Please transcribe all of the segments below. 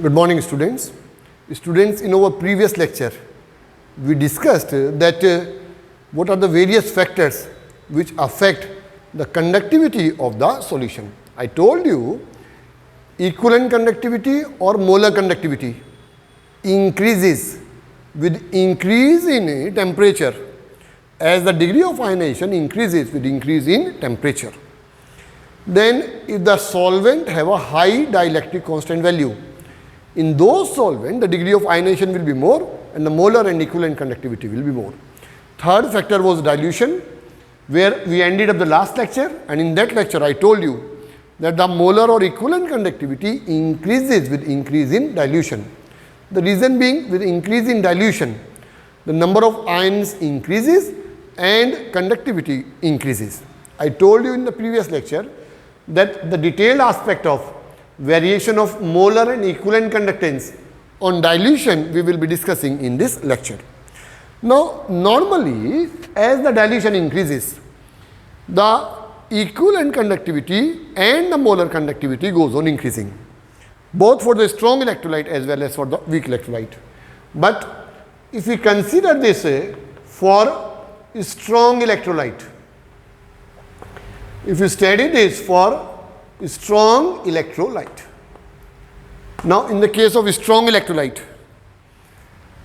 Good morning, students. Students, in our previous lecture, we discussed that what are the various factors which affect the conductivity of the solution. I told you equivalent conductivity or molar conductivity increases with increase in temperature as the degree of ionization increases with increase in temperature. Then if the solvent have a high dielectric constant value, in those solvent the degree of ionization will be more and the molar and equivalent conductivity will be more. Third factor was dilution, where we ended up the last lecture, and in that lecture I told you that the molar or equivalent conductivity increases with increase in dilution. The reason being, with increase in dilution, the number of ions increases and conductivity increases. I told you in the previous lecture that the detailed aspect of variation of molar and equivalent conductance on dilution we will be discussing in this lecture. Now, normally as the dilution increases, the equivalent conductivity and the molar conductivity goes on increasing, both for the strong electrolyte as well as for the weak electrolyte. But if we consider this for strong electrolyte, if you study this for strong electrolyte. Now, in the case of strong electrolyte,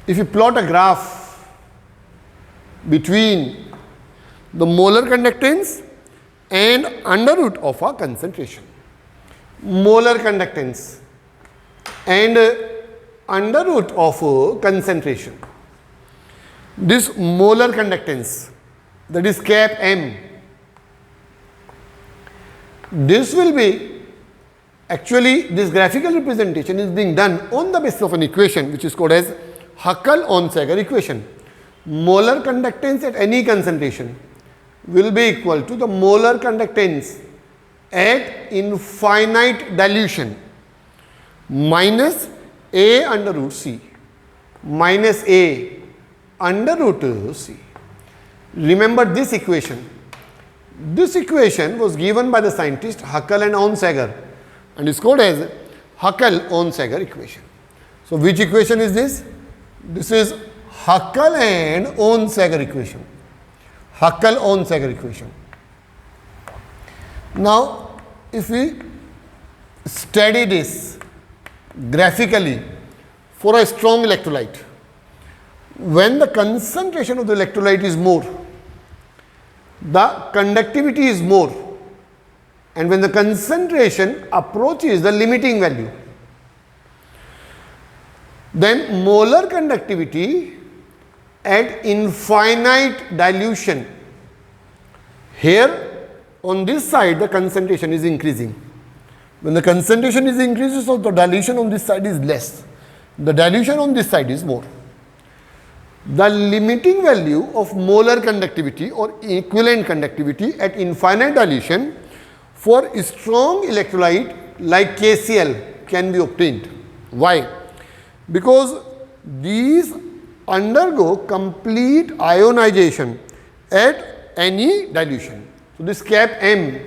if you plot a graph between the molar conductance and under root of a concentration, molar conductance and under root of a concentration, this molar conductance, that is cap M, this will be, actually this graphical representation is being done on the basis of an equation which is called as Huckel-Onsager equation. Molar conductance at any concentration will be equal to the molar conductance at infinite dilution minus A under root C minus A under root C. Remember this equation. This equation was given by the scientist Huckel and Onsager and is called as Huckel-Onsager equation. So, which equation is this? This is Huckel and Onsager equation. Huckel-Onsager equation. Now, if we study this graphically for a strong electrolyte, when the concentration of the electrolyte is more, the conductivity is more, and when the concentration approaches the limiting value, then molar conductivity at infinite dilution, here on this side the concentration is increasing. When the concentration is increasing, so the dilution on this side is less, the dilution on this side is more. The limiting value of molar conductivity or equivalent conductivity at infinite dilution for strong electrolyte like KCl can be obtained. Why? Because these undergo complete ionization at any dilution. So, this cap M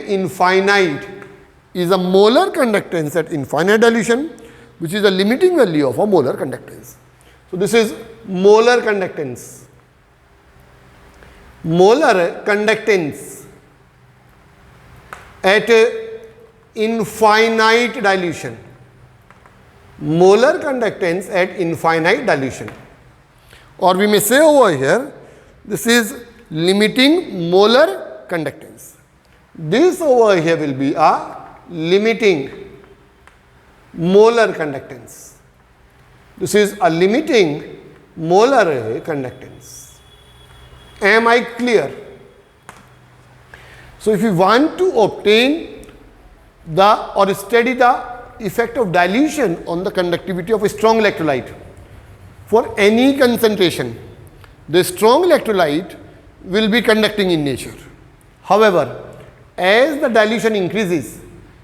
infinite is a molar conductance at infinite dilution, which is the limiting value of a molar conductance. So, this is molar conductance. Molar conductance at infinite dilution. Molar conductance at infinite dilution. Or we may say over here, this is limiting molar conductance. This over here will be a limiting molar conductance. This is a limiting molar conductance. Am I clear? So, if you want to obtain the or study the effect of dilution on the conductivity of a strong electrolyte for any concentration, the strong electrolyte will be conducting in nature. However, as the dilution increases,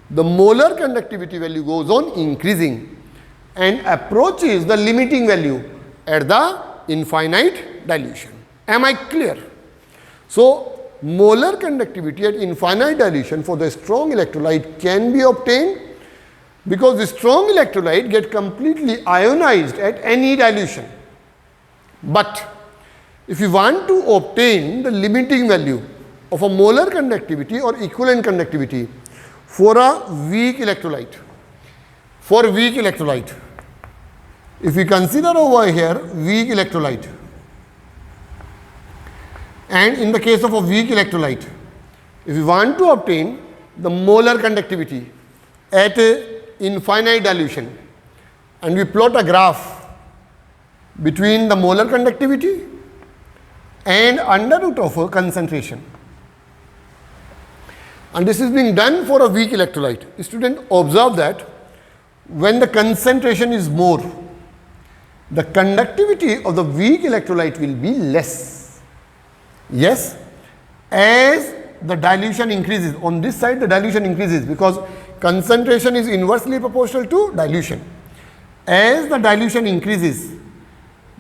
the molar conductivity value goes on increasing and approaches the limiting value at the infinite dilution. Am I clear? So, molar conductivity at infinite dilution for the strong electrolyte can be obtained because the strong electrolyte get completely ionized at any dilution. But if you want to obtain the limiting value of a molar conductivity or equivalent conductivity for a weak electrolyte, if we consider over here weak electrolyte, and in the case of a weak electrolyte, if we want to obtain the molar conductivity at infinite dilution, and we plot a graph between the molar conductivity and under root of a concentration, and this is being done for a weak electrolyte. Student, observe that when the concentration is more, the conductivity of the weak electrolyte will be less. Yes, as the dilution increases, on this side the dilution increases because concentration is inversely proportional to dilution. As the dilution increases,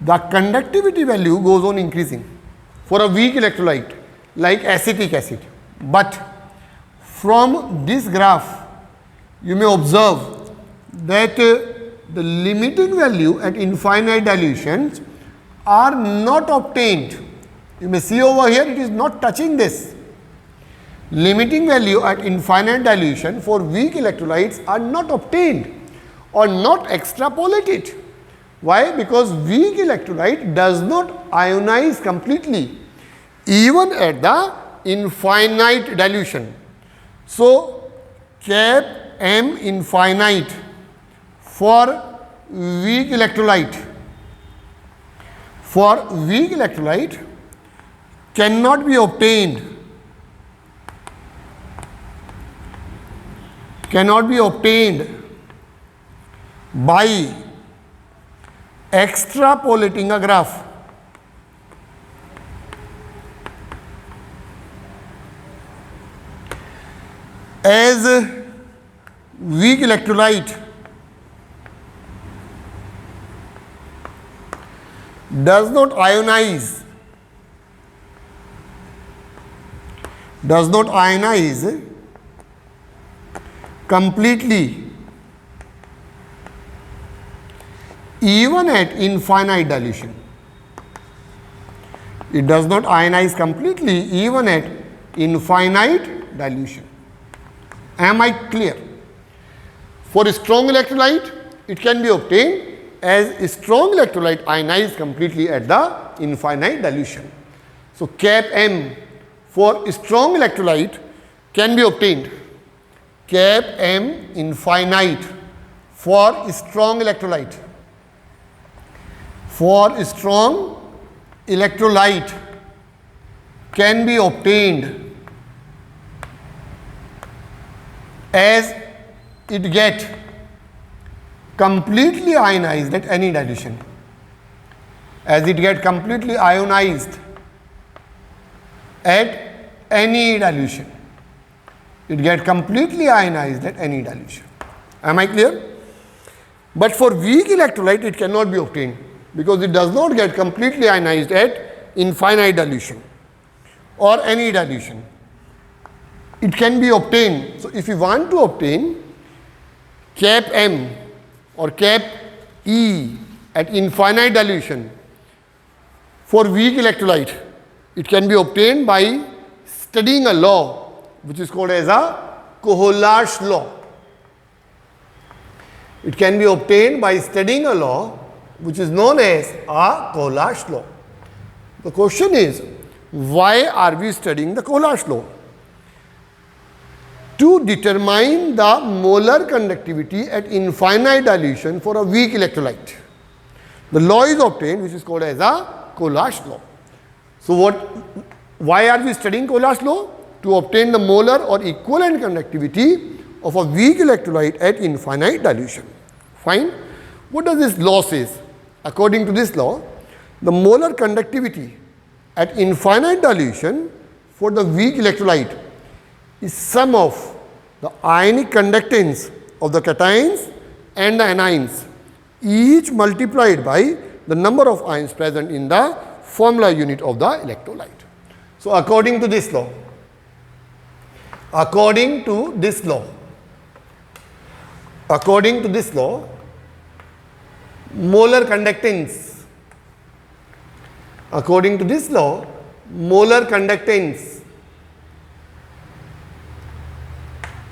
the conductivity value goes on increasing for a weak electrolyte like acetic acid. But from this graph, you may observe that the limiting value at infinite dilutions are not obtained. You may see over here it is not touching this. Limiting value at infinite dilution for weak electrolytes are not obtained or not extrapolated. Why? Because weak electrolyte does not ionize completely even at the infinite dilution. So, cap M infinite for weak electrolyte cannot be obtained by extrapolating a graph as weak electrolyte does not ionize completely even at infinite dilution. It does not ionize completely even at infinite dilution. Am I clear? For a strong electrolyte, it can be obtained as a strong electrolyte ionized completely at the infinite dilution. So, cap M for a strong electrolyte can be obtained. Cap M infinite for a strong electrolyte. Can be obtained as it get completely ionized at any dilution. At any dilution. Am I clear? But for weak electrolyte, it cannot be obtained because it does not get completely ionized at infinite dilution or any dilution. It can be obtained. So, if you want to obtain cap M or cap E at infinite dilution for weak electrolyte, it can be obtained by studying a law which is called as a Cauchy's law. It can be obtained by studying a law which is known as a Cauchy's law. The question is, why are we studying the Cauchy's law? To determine the molar conductivity at infinite dilution for a weak electrolyte. The law is obtained which is called as a Cauchy's law. So, why are we studying Cauchy's law? To obtain the molar or equivalent conductivity of a weak electrolyte at infinite dilution. Fine. What does this law say? According to this law, the molar conductivity at infinite dilution for the weak electrolyte is sum of the ionic conductance of the cations and the anions, each multiplied by the number of ions present in the formula unit of the electrolyte. So, according to this law, According to this law, molar conductance, according to this law, molar conductance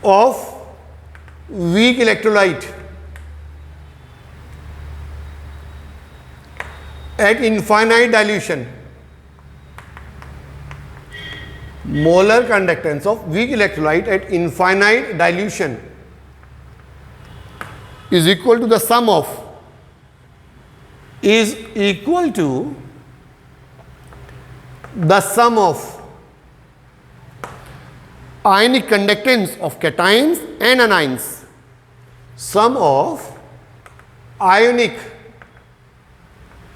of weak electrolyte at infinite dilution, molar conductance of weak electrolyte at infinite dilution is equal to the sum of, is equal to the sum of ionic conductance of cations and anions, sum of ionic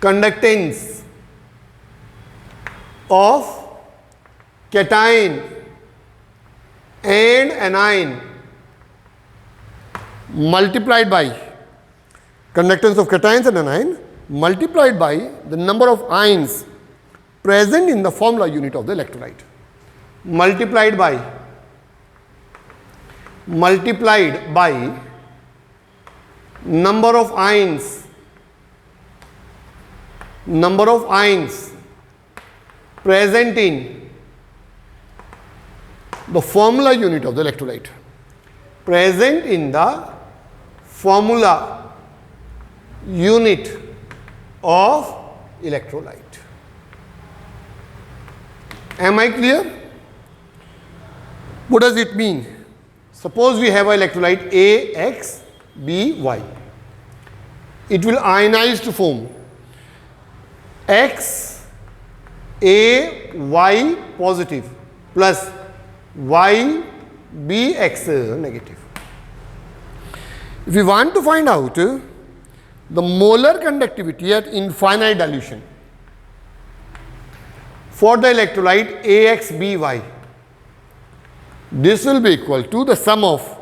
conductance of cation and anion multiplied by conductance of cations and anion multiplied by the number of ions present in the formula unit of the electrolyte, multiplied by number of ions present in the formula unit of the electrolyte, present in the formula unit of electrolyte. Am I clear? What does it mean? Suppose we have an electrolyte AXBY. It will ionize to form XAY positive plus YBX negative. If we want to find out the molar conductivity at infinite dilution for the electrolyte AXBY, this will be equal to the sum of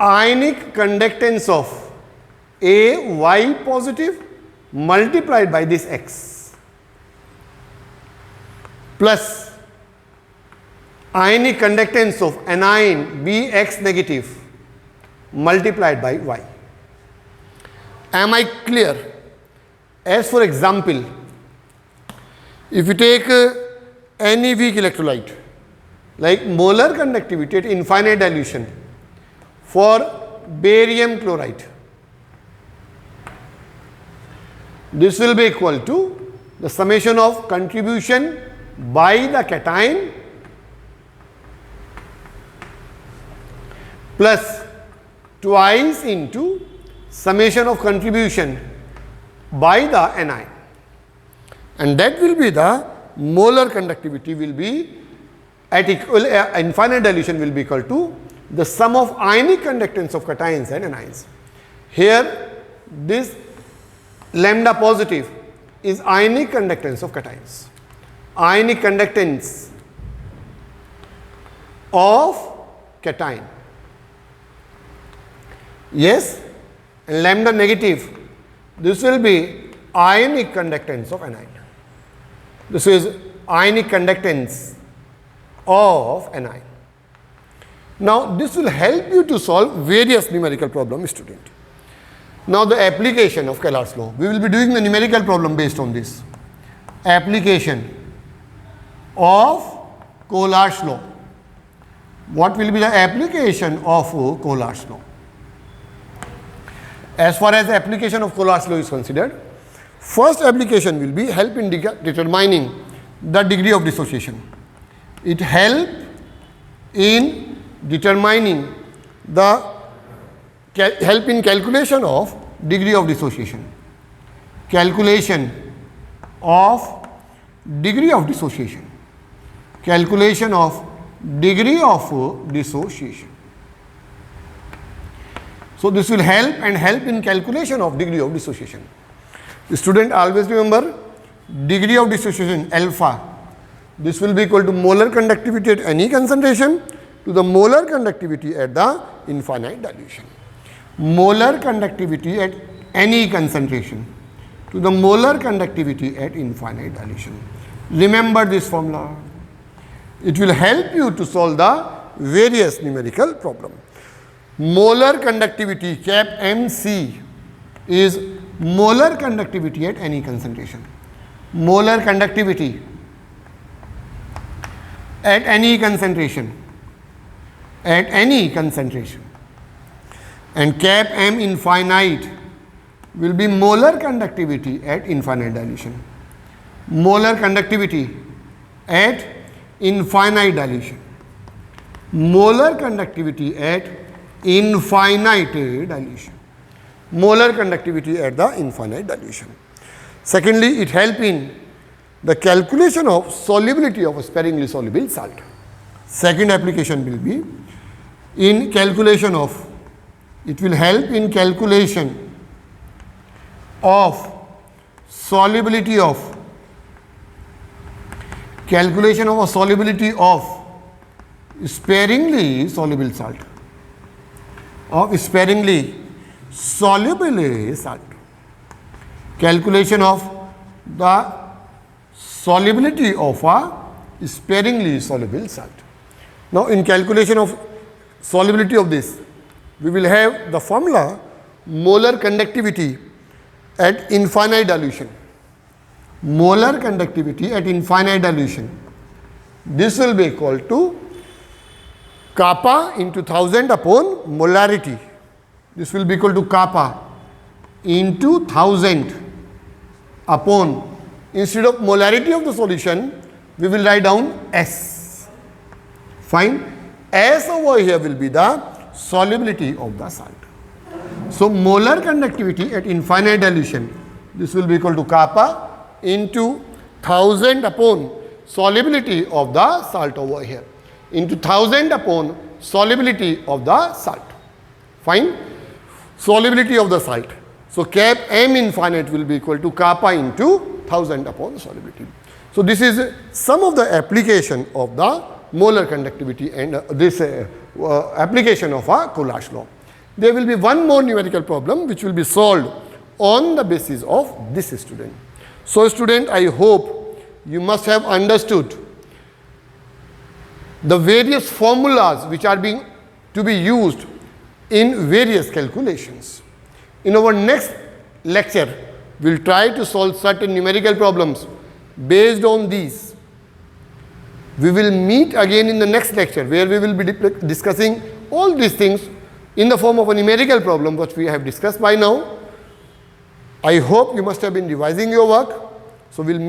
ionic conductance of AY positive multiplied by this X plus ionic conductance of anion BX negative multiplied by Y. Am I clear? As for example, if you take any weak electrolyte like molar conductivity at infinite dilution for barium chloride, this will be equal to the summation of contribution by the cation plus twice into summation of contribution by the anion, and that will be the molar conductivity will be at infinite dilution will be equal to the sum of ionic conductance of cations and anions. Here this lambda positive is ionic conductance of cations, ionic conductance of cation. Yes, and lambda negative, this will be ionic conductance of anion. This is ionic conductance of anion. Now this will help you to solve various numerical problems, student. Now the application of Cauchy's law. We will be doing the numerical problem based on this. Application of Cauchy's law. What will be the application of Cauchy's law? As far as the application of Cauchy's law is considered, first application will be help in determining the degree of dissociation. It help in determining the help in calculation of degree of dissociation. Calculation of degree of dissociation. Calculation of degree of dissociation. So this will help in calculation of degree of dissociation. The student always remember degree of dissociation alpha. This will be equal to molar conductivity at any concentration to the molar conductivity at the infinite dilution. Molar conductivity at any concentration to the molar conductivity at infinite dilution. Remember this formula. It will help you to solve the various numerical problems. molar conductivity, cap MC, is molar conductivity at any concentration. Molar conductivity at any concentration. At any concentration. And cap M infinite will be molar conductivity at infinite dilution. Molar conductivity at infinite dilution. Molar conductivity at infinite dilution. Molar conductivity at the infinite dilution. Secondly, it helps in the calculation of solubility of a sparingly soluble salt. Second application will be in calculation of, it will help in calculation of solubility of a solubility of sparingly soluble salt. Of sparingly soluble salt. Calculation of the solubility of a sparingly soluble salt. Now, in calculation of solubility of this, we will have the formula molar conductivity at infinite dilution. Molar conductivity at infinite dilution. This will be equal to kappa into 1000 upon molarity. This will be equal to kappa into 1000 upon, instead of molarity of the solution, we will write down S. Fine. S over here will be the solubility of the salt. So, molar conductivity at infinite dilution, this will be equal to kappa into 1000 upon solubility of the salt over here, into 1000 upon solubility of the salt. Fine. Solubility of the salt. So, cap M infinite will be equal to kappa into 1000 upon solubility. So, this is some of the application of the molar conductivity and this application of a Coulomb law. There will be one more numerical problem which will be solved on the basis of this student. So, student, I hope you must have understood the various formulas which are being to be used in various calculations. In our next lecture, we will try to solve certain numerical problems based on these. We will meet again in the next lecture where we will be discussing all these things in the form of a numerical problem which we have discussed by now. I hope you must have been revising your work. So, we will meet